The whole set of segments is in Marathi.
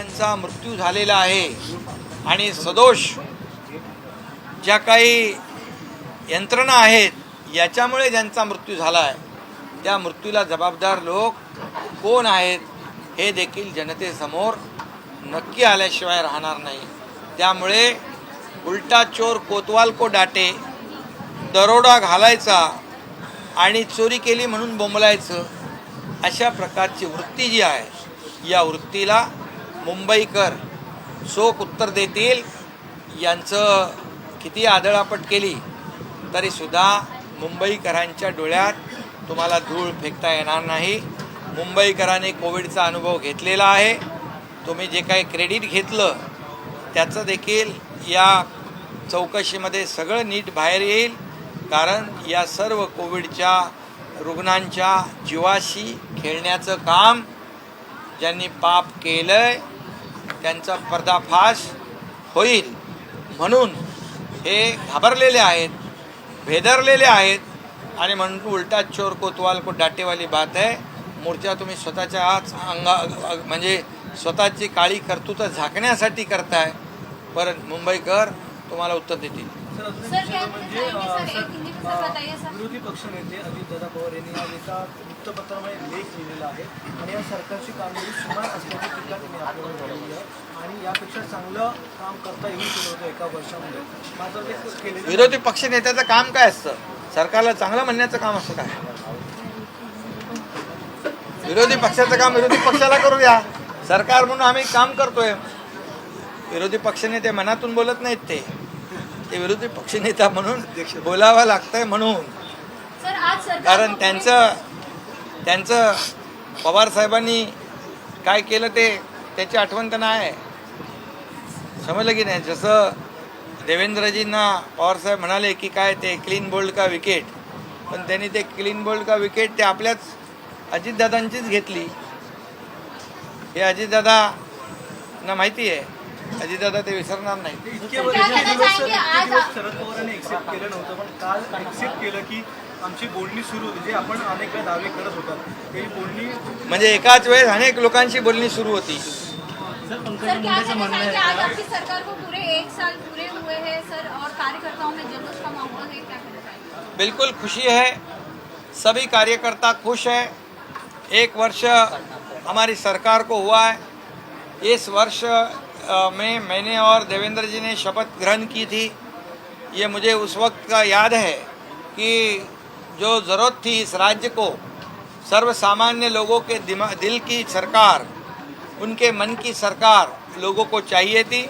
जणांचा मृत्यू झालेला आहे आणि सदोष ज्या काही यंत्रणा आहेत याच्यामुळे ज्यांचा मृत्यू झाला आहे त्या मृत्यूला जबाबदार लोक कोण आहेत हे देखील जनतेसमोर नक्की आल्याशिवाय राहणार नाही। त्यामुळे उलटा चोर कोतवाल को डाटे, दरोडा घालायचा आणि चोरी केली म्हणून बोंबलायचं, अशा प्रकारची वृत्ती जी आहे या वृत्तीला मुंबईकर चोख उत्तर देतील। यांचं किती आदळापट केली तरीसुद्धा मुंबईकरांच्या डोळ्यात तुम्हाला धूळ फेकता येणार नाही। मुंबईकरांनी कोविडचा अनुभव घेतलेला आहे। तुम्ही जे काही क्रेडिट घेतलं त्याचं देखील या चौकशीमध्ये सगळं नीट बाहेर येईल, कारण या सर्व कोविडच्या रुग्णांच्या जीवाशी खेळण्याचं काम ज्यांनी पाप केलंय त्यांचा पर्दाफाश होईल म्हणून हे घाबरलेले आहेत, भेदरलेले आहेत आणि म्हणून उलटा चोर कोतवाल को डाटेवाली बात आहे। मूर्त्या तुम्ही स्वतःच्या आज म्हणजे स्वतःची काळी कर्तृत्व झाकण्यासाठी करताय, पर मुंबईकर तुम्हाला उत्तर देतील। विरोधी पक्षनेते अजितदादा पवार यांनी आज एका वृत्तपत्रामध्ये लेख लिहिलेला आहे आणि या सरकारची कामगिरी सुमार असल्याची टीका त्यांनी आपल्यावर झालेली आहे आणि यापेक्षा चांगलं काम करता येऊ शकत होतं एका वर्षामध्ये, मात्र ते केले। विरोधी पक्षनेत्याचं काम काय असतं? सरकारला चांगलं म्हणण्याचं काम असतं काय? विरोधी पक्षाचं काम विरोधी पक्षाला करू द्या। सरकार म्हणून आम्ही काम करतोय। विरोधी पक्षनेते मनातून बोलत नाहीत, ते विरोधी पक्षनेता म्हणून बोलावं लागतंय म्हणून, कारण त्यांचं पवार साहेबांनी काय केलं ते त्याची आठवण त्यांना आहे, समजलं की नाही? जसं देवेंद्रजींना पवारसाहेब म्हणाले की काय ते क्लीन बोल्ड का विकेट, पण त्यांनी ते क्लीन बोल्ड का विकेट ते आपल्याच अजितदादांचीच घेतली। हे अजितदादांना माहिती आहे, अजितदादा ते विसरणार नाही। शरद पवारांनी एक्सेप्ट केलं नव्हतं, पण काल एक्सेप्ट केलं की आमची बोलणी सुरू होती, जे आपण अनेक दावे करत होतात ते बोलणी म्हणजे एकाच वेळेस अनेक लोकांची बोलणी सुरू होती। सर, आज आपकी सरकार को पूरे 1 साल पूरे हुए हैं सर, और कार्यकर्ताओं में जुलूस का माहौल है, क्या कहना चाहिए? बिल्कुल खुशी है, सभी कार्यकर्ता खुश है। 1 वर्ष हमारी सरकार को हुआ है। इस वर्ष में मैंने और देवेंद्र जी ने शपथ ग्रहण की थी। ये मुझे उस वक्त का याद है कि जो ज़रूरत थी इस राज्य को, सर्वसामान्य लोगों के दिल की सरकार, उनके मन की सरकार लोगों को चाहिए थी।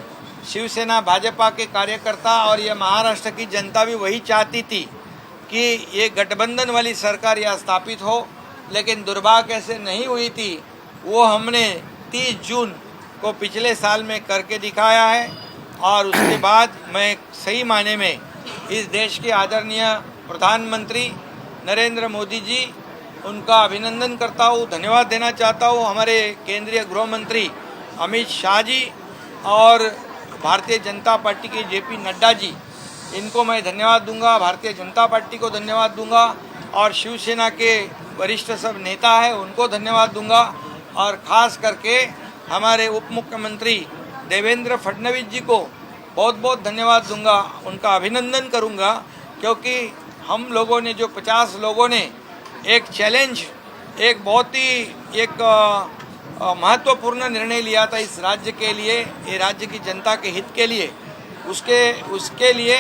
शिवसेना भाजपा के कार्यकर्ता और ये महाराष्ट्र की जनता भी वही चाहती थी कि ये गठबंधन वाली सरकार यहाँ स्थापित हो, लेकिन दुर्भाग्य से नहीं हुई थी। वो हमने 30 जून को पिछले साल में करके दिखाया है और उसके बाद मैं सही मायने में इस देश के आदरणीय प्रधानमंत्री नरेंद्र मोदी जी उनका अभिनंदन करता हूँ, धन्यवाद देना चाहता हूँ। हमारे केंद्रीय गृह मंत्री अमित शाह जी और भारतीय जनता पार्टी के जेपी नड्डा जी, इनको मैं धन्यवाद दूंगा, भारतीय जनता पार्टी को धन्यवाद दूंगा और शिवसेना के वरिष्ठ सब नेता हैं उनको धन्यवाद दूंगा और ख़ास करके हमारे उप मुख्यमंत्री देवेंद्र फडणवीस जी को बहुत बहुत धन्यवाद दूंगा, उनका अभिनंदन करूंगा, क्योंकि हम लोगों ने जो 50 लोगों ने एक चैलेंज, एक बहुत ही एक महत्वपूर्ण निर्णय लिया था इस राज्य के लिए, ये राज्य की जनता के हित के लिए, उसके लिए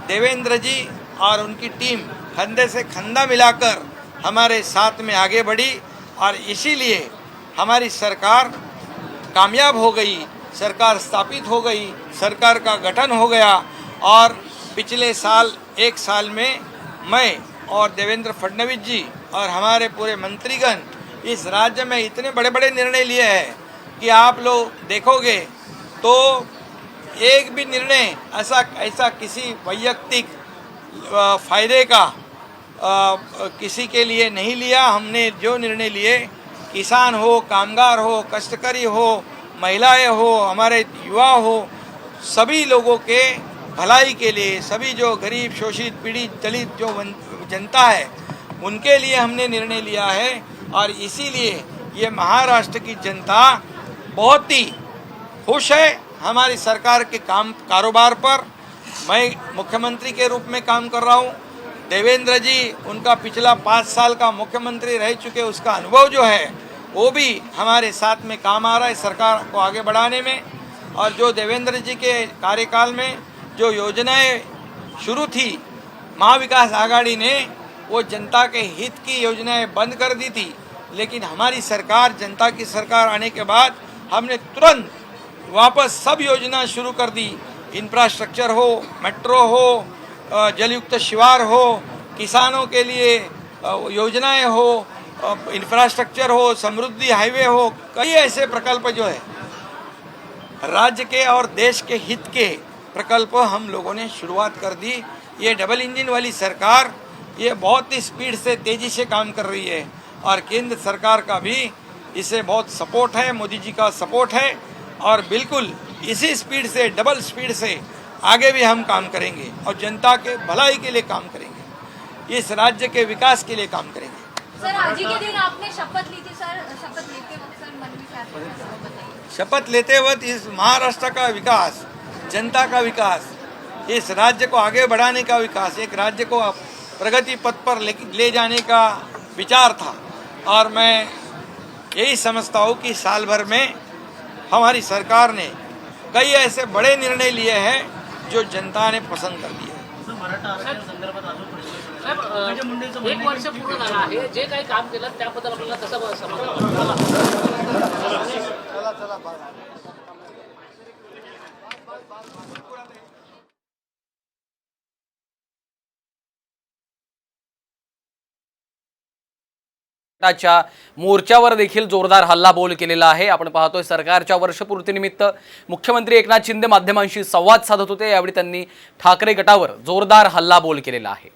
देवेंद्र जी और उनकी टीम कंधे से कंधा मिलाकर हमारे साथ में आगे बढ़ी और इसीलिए हमारी सरकार कामयाब हो गई, सरकार स्थापित हो गई, सरकार का गठन हो गया और पिछले साल 1 साल में मैं और देवेंद्र फडणवीस जी और हमारे पूरे मंत्रीगण इस राज्य में इतने बड़े बड़े निर्णय लिए हैं कि आप लोग देखोगे तो एक भी निर्णय ऐसा किसी वैयक्तिक फायदे का किसी के लिए नहीं लिया। हमने जो निर्णय लिए, किसान हो, कामगार हो, कष्टकारी हो, महिलाएं हो, हमारे युवा हो, सभी लोगों के भलाई के लिए, सभी जो गरीब शोषित पीड़ित दलित जो जनता है उनके लिए हमने निर्णय लिया है और इसीलिए ये महाराष्ट्र की जनता बहुत ही खुश है हमारी सरकार के कारोबार पर। मैं मुख्यमंत्री के रूप में काम कर रहा हूँ। देवेंद्र जी उनका पिछला 5 साल का मुख्यमंत्री रह चुके, उसका अनुभव जो है वो भी हमारे साथ में काम आ रहा है सरकार को आगे बढ़ाने में। और जो देवेंद्र जी के कार्यकाल में जो योजनाएं शुरू थी, महाविकास आघाड़ी ने वो जनता के हित की योजनाएं बंद कर दी थी, लेकिन हमारी सरकार, जनता की सरकार आने के बाद हमने तुरंत वापस सब योजना शुरू कर दी। इंफ्रास्ट्रक्चर हो, मेट्रो हो, जलयुक्त शिवार हो, किसानों के लिए योजनाएं हो, इंफ्रास्ट्रक्चर हो, समृद्धि हाईवे हो, कई ऐसे प्रकल्प जो है राज्य के और देश के हित के प्रकल्प हम लोगों ने शुरुआत कर दी। ये डबल इंजन वाली सरकार ये बहुत ही स्पीड से, तेजी से काम कर रही है और केंद्र सरकार का भी इसे बहुत सपोर्ट है, मोदी जी का सपोर्ट है और बिल्कुल इसी स्पीड से, डबल स्पीड से आगे भी हम काम करेंगे और जनता के भलाई के लिए काम करेंगे, इस राज्य के विकास के लिए काम करेंगे। सर, आज ही के दिन आपने शपथ ली थी सर, शपथ लेते वक्त सर मन में क्या था, बताइए। शपथ लेते वक्त इस महाराष्ट्र का विकास, जनता का विकास, इस राज्य को आगे बढ़ाने का विकास, एक राज्य को प्रगति पथ पर ले जाने का विचार था और मैं यही समझता हूँ कि साल भर में हमारी सरकार ने कई ऐसे बड़े निर्णय लिए हैं जो जनता ने पसंद कर दिए। एक वर्ष पूर्ण झालं आहे, जे काही काम केलं त्याबद्दल आपल्याला कसं समजलं? च्या मोर्चावर देखील जोरदार हल्लाबोल केलेला आहे। आपण पाहतोय सरकारच्या वर्षपूर्तीनिमित्त मुख्यमंत्री एकनाथ शिंदे माध्यमांशी संवाद साधत होते। यावेळी त्यांनी ठाकरे गटावर जोरदार हल्लाबोल केलेला आहे।